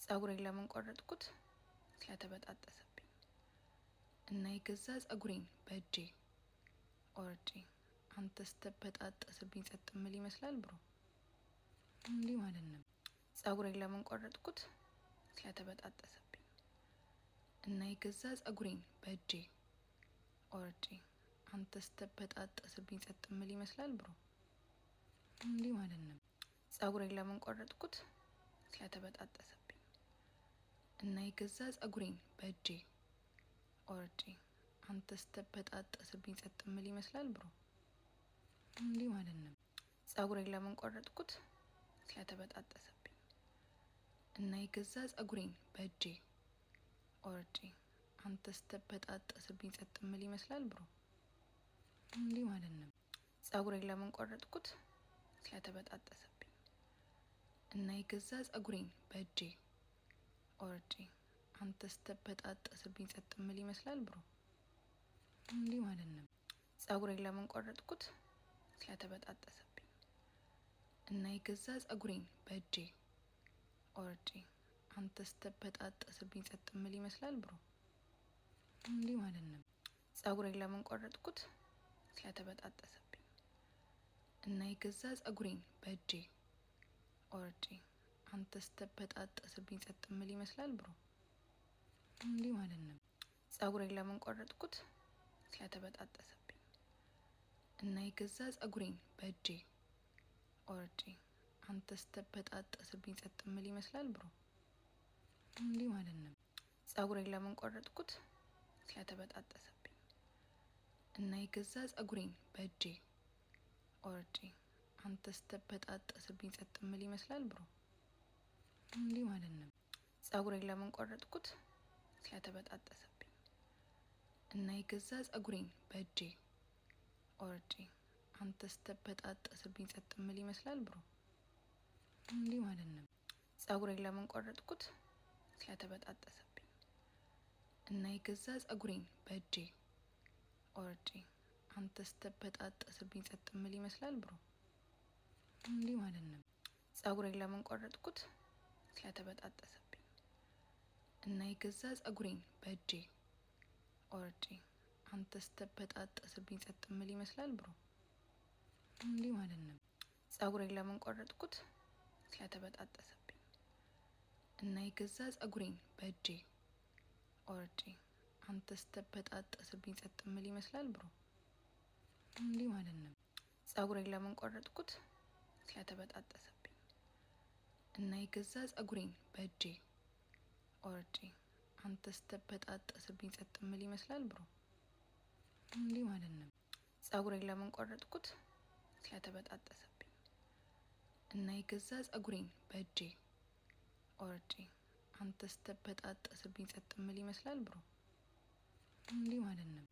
ፀጉሬን ለምን ቆረጥኩት? ስለተበጣጠሰብኝ እና የገዛ ፀጉሬን በእጄ ቆርጬ አንተ ስትበጣጠስብኝ ጸጥ ምል ይመስላል ብሮ እንዲህ ማለት ነው። ፀጉሬን ለምን ቆረጥኩት? ስለተበጣጠሰብኝ እና የገዛ ፀጉሬን በእጄ ቆርጬ አንተ ስትበጣጠስብኝ ጸጥ ምል ይመስላል ብሮ እንዲህ ማለት ነው። ፀጉሬን ለምን ቆረጥኩት? ስለተበጣጠሰብኝ እና የገዛ ፀጉሬን በእጄ ቆርጬ አንተ ስትበጣጠስብኝ ጸጥ ምል ይመስላል ብሮ እንዲህ ማለት ነው። ፀጉሬን ለምን ቆረጥኩት? ስለተበጣጠሰብኝ እና የገዛ ፀጉሬን በእጄ ቆርጬ አንተ ስትበጣጠስብኝ ጸጥ ምል ይመስላል ብሮ እንዲህ ማለት ነው። ፀጉሬን ለምን ቆረጥኩት? ስለተበጣጠሰብኝ እና የገዛ ፀጉሬን በእጄ ቆርጬ አንተ ስትበጣጠስብኝ ጸጥ ምል ይመስላል ብሮ እንዲህ ማለት ነው። ፀጉሬን ለምን ቆረጥኩት? ስለተበጣጠሰብኝ እና የገዛ ፀጉሬን በእጄ ቆርጬ አንተ ስትበጣጠስብኝ ጸጥ ምል ይመስላል ብሮ እንዲህ ማለት ነው። ፀጉሬን ለምን ቆረጥኩት? ስለተበጣጠሰብኝ እና የገዛ ፀጉሬን በእጄ ቆርጬ አንተ ስትበጣጠስብኝ ጸጥ ምል ይመስላል ብሮ እንዲህ ማለት ነው። ፀጉሬን ለምን ቆረጥኩት? ስለተበጣጠሰብኝ እና የገዛ ፀጉሬን በእጄ ቆርጬ አንተ ስትበጣጠስብኝ ጸጥ ምል ይመስላል ብሮ እንዲህ ማለት ነው። ፀጉሬን ለምን ቆረጥኩት? ስለተበጣጠሰብኝ እና የገዛ ፀጉሬን በእጄ ቆርጬ አንተ ስትበጣጠስብኝ ጸጥ ምል ይመስላል ብሮ እንዲህ ማለት ነው። ፀጉሬን ለምን ቆረጥኩት? ስለተበጣጠሰብኝ እና የገዛ ፀጉሬን በእጄ ቆርጬ አንተ ስትበጣጠስብኝ ጸጥ ምል ይመስላል ብሮ እንዲህ ማለት ነው። ፀጉሬን ለምን ቆረጥኩት? ስለተበጣጠሰብኝ እና የገዛ ፀጉሬን በእጄ ቆርጬ አንተ ስትበጣጠስብኝ ጸጥ ምል ይመስላል ብሮ እንዲህ ማለት ነው። ፀጉሬን ለምን ቆረጥኩት? ስለተበጣጠሰብኝ እና የገዛ ፀጉሬን በእጄ ቆርጬ አንተ ስትበጣጠስብኝ ጸጥ ምል ይመስላል ብሮ እንዲህ ማለት ነው። ፀጉሬን ለምን ቆረጥኩት? ስለተበጣጠሰብኝ እና የገዛ ፀጉሬን በእጄ ቆርጬ አንተ ስትበጣጠስብኝ ጸጥ ምል ይመስላል ብሮ እንዲህ ማለት ነው። ፀጉሬን ለምን ቆረጥኩት? ስለተበጣጠሰብኝ እና የገዛ ፀጉሬን በእጄ ቆርጬ አንተ ስትበጣጠስብኝ ጸጥ ምል ይመስላል ብሮ እንዲህ ማለት ነው። ፀጉሬን ለምን ቆረጥኩት? ስለተበጣጠሰብኝ እና የገዛ ፀጉሬን በእጄ ቆርጬ አንተ ስትበጣጠስብኝ ጸጥ ምል ይመስላል ብሮ እንዲህ ማለት ነው።